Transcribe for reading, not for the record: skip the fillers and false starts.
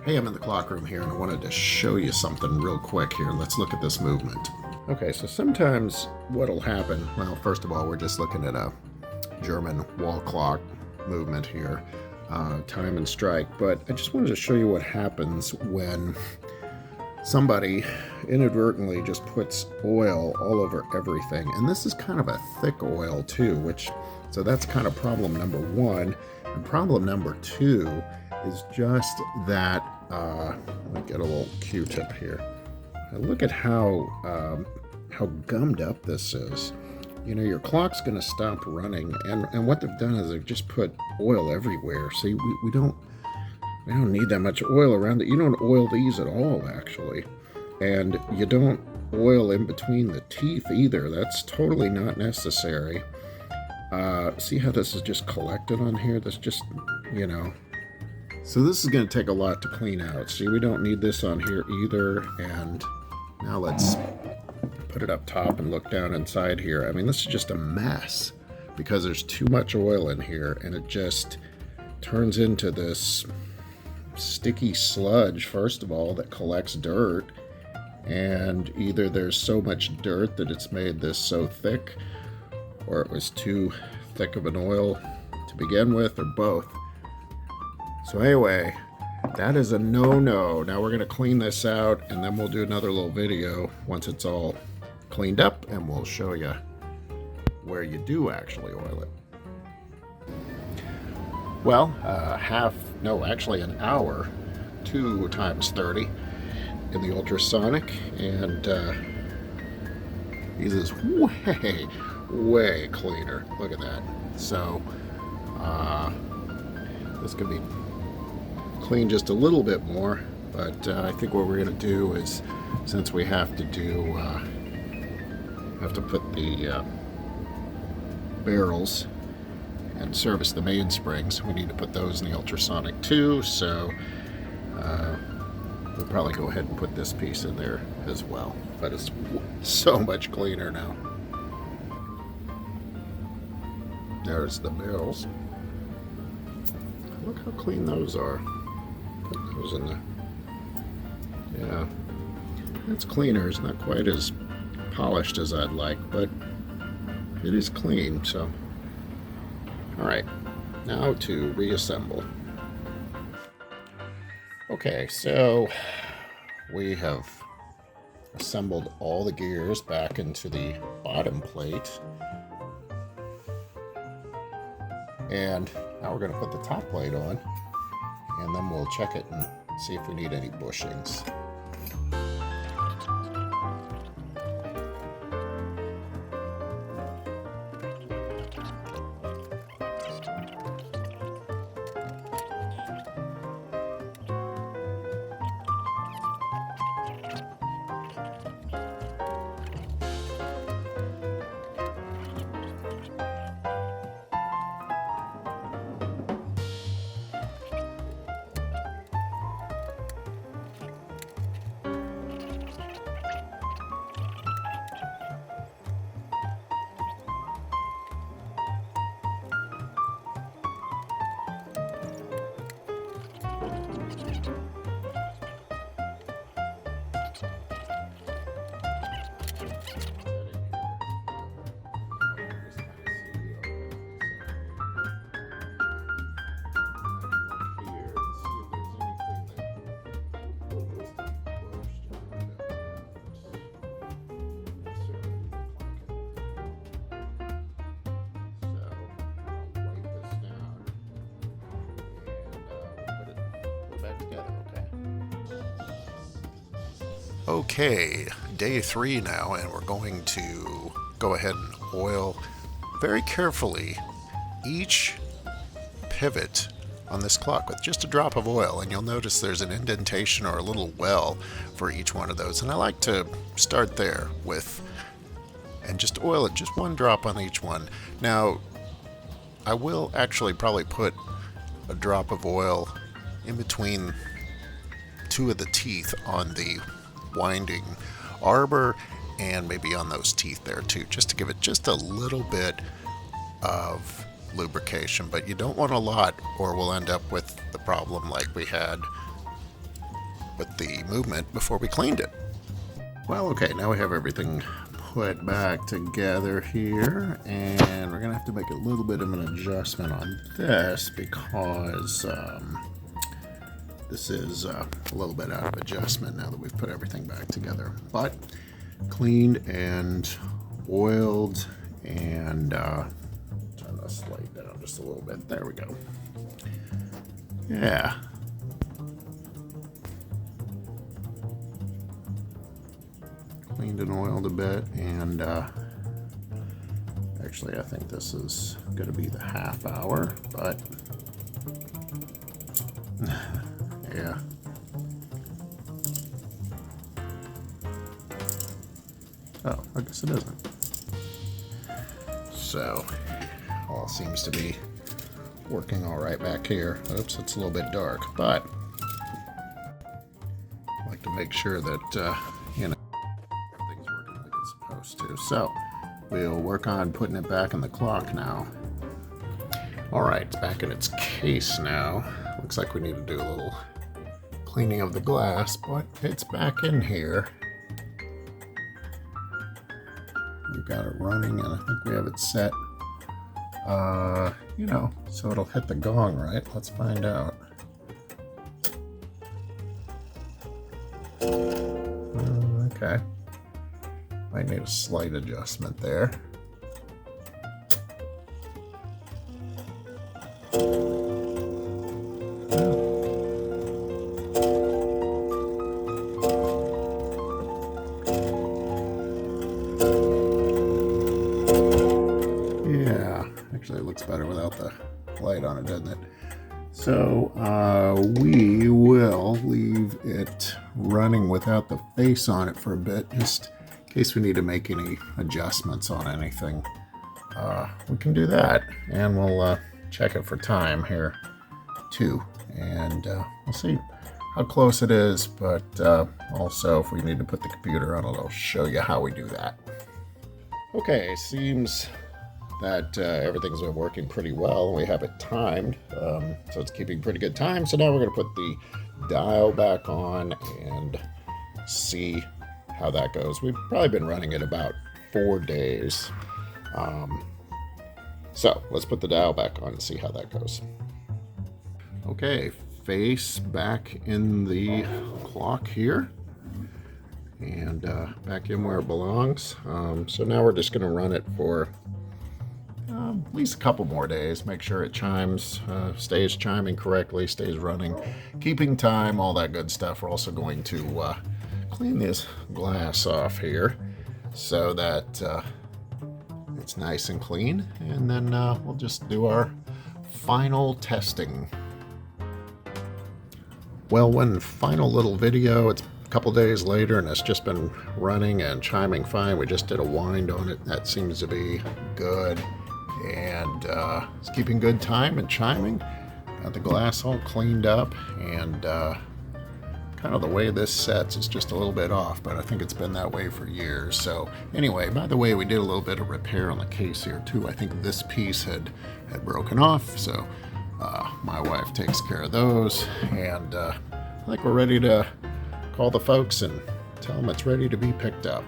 Hey, I'm in the clock room here and I wanted to show you something real quick here. Let's look at this movement. Okay, so sometimes what'll happen, well, first of all, we're just looking at a German wall clock movement here, time and strike, but I just wanted to show you what happens when somebody inadvertently just puts oil all over everything. And this is kind of a thick oil too, so that's kind of problem number one. And problem number two is just that, let me get a little Q-tip here. Now look at how gummed up this is. You know, your clock's going to stop running, and what they've done is they've just put oil everywhere. See, we don't need that much oil around it. You don't oil these at all, actually. And you don't oil in between the teeth either. That's totally not necessary. See how this is just collected on here? That's just, you know. So this is going to take a lot to clean out. See, we don't need this on here either. And now let's put it up top and look down inside here. I mean, this is just a mess because there's too much oil in here, and it just turns into this sticky sludge, first of all, that collects dirt. And either there's so much dirt that it's made this so thick, or it was too thick of an oil to begin with, or both. So anyway, that is a no-no. Now we're going to clean this out, and then we'll do another little video once it's all cleaned up, and we'll show you where you do actually oil it. Well, actually an hour, 2 times 30 in the ultrasonic, and this is way cleaner. Look at that. So this can be cleaned just a little bit more, but I think what we're going to do is, since we have to put the barrels and service the mainsprings, we need to put those in the ultrasonic too, so we'll probably go ahead and put this piece in there as well. But it's so much cleaner now. There's the barrels. Look how clean those are. Put those in there. Yeah, it's cleaner. It's not quite as polished as I'd like, but it is clean. So, all right, now to reassemble. Okay, so we have assembled all the gears back into the bottom plate. And now we're going to put the top plate on, and then we'll check it and see if we need any bushings. Okay, day 3 now, and we're going to go ahead and oil very carefully each pivot on this clock with just a drop of oil, and you'll notice there's an indentation or a little well for each one of those, and I like to start there and just oil it, just 1 drop on each one. Now I will actually probably put a drop of oil in between 2 of the teeth on the winding arbor, and maybe on those teeth there too, just to give it just a little bit of lubrication. But you don't want a lot, or we'll end up with the problem like we had with the movement before we cleaned it. Well, okay, now we have everything put back together here, and we're gonna have to make a little bit of an adjustment on this because this is a little bit out of adjustment now that we've put everything back together. But cleaned and oiled and turn this light down just a little bit. There we go. Yeah. Cleaned and oiled a bit, and actually I think this is going to be the half hour, but yeah. Oh, I guess it isn't. So, all seems to be working all right back here. Oops, it's a little bit dark, but I like to make sure that, you know, everything's working like it's supposed to. So, we'll work on putting it back in the clock now. All right, it's back in its case now. Looks like we need to do a little cleaning of the glass, but it's back in here. We've got it running, and I think we have it set, you know, so it'll hit the gong, right? Let's find out. Okay. Might need a slight adjustment there. Actually, it looks better without the light on it, doesn't it? So we will leave it running without the face on it for a bit, just in case we need to make any adjustments on anything. We can do that, and we'll check it for time here too, and we'll see how close it is, but also if we need to put the computer on it, I'll show you how we do that. Okay, seems that everything's been working pretty well. We have it timed, so it's keeping pretty good time. So now we're going to put the dial back on and see how that goes. We've probably been running it about 4 days. So let's put the dial back on and see how that goes. Okay, face back in the clock here, and back in where it belongs. So now we're just going to run it for at least a couple more days. Make sure it chimes, stays chiming correctly, stays running, keeping time, all that good stuff. We're also going to clean this glass off here so that it's nice and clean, and then we'll just do our final testing. Well, one final little video. It's a couple days later, and it's just been running and chiming fine. We just did a wind on it. That seems to be good, and it's keeping good time and chiming. Got the glass all cleaned up, and kind of the way this sets is just a little bit off, but I think it's been that way for years. So anyway, by the way, we did a little bit of repair on the case here too. I think this piece had broken off, so my wife takes care of those, and I think we're ready to call the folks and tell them it's ready to be picked up.